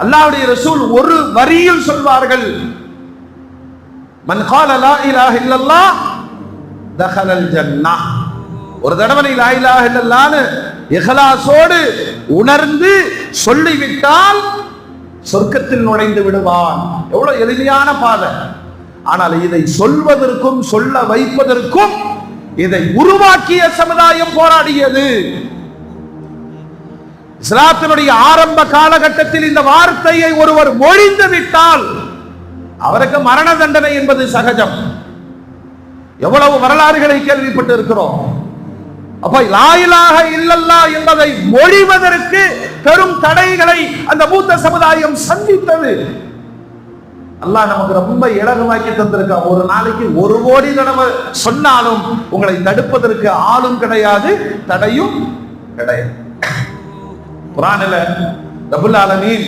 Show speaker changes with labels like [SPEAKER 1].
[SPEAKER 1] அல்லாஹ்வுடைய ரசூல் ஒரு வரியில் சொல்வார்கள், மன் கால லா இலாஹ இல்லல்லாஹ் தஹலல் ஜன்னah. ஒரு தடவை லா இலாஹ இல்லல்லாஹ்னு இஹ்லாஸோடு உணர்ந்து சொல்லிவிட்டால் சொர்க்கத்தில் நுழைந்து விடுவான். எவ்வளவு எளிமையான பாதை. ஆனால் இதை சொல்வதற்கும் சொல்ல வைப்பதற்கும் இதை உருவாக்கிய சமுதாயம் போராடியது. இஸ்லாத்தினுடைய ஆரம்ப காலகட்டத்தில் இந்த வார்த்தையை ஒருவர் மொழிந்து விட்டால் அவருக்கு மரண தண்டனை என்பது சகஜம். எவ்வளவு வரலாறுகளை கேள்விப்பட்டு இருக்கிறோம். அப்ப லா இலாஹ இல்லல்லாஹ் என்பதை மொழிவதற்கு பெரும் தடைகளை அந்த மூத்த சமுதாயம் சந்தித்தது. அல்லாஹ் நமக்கு ரொம்ப இலகுவாக்கி தந்திருக்கான். ஒரு நாளைக்கு 1 கோடி தடவை சொன்னாலும் உங்களை தடுப்பதற்கு ஆளும் கிடையாது, தடையும் கிடையாது. குர்ஆனில் ரப்பல் ஆலமீன்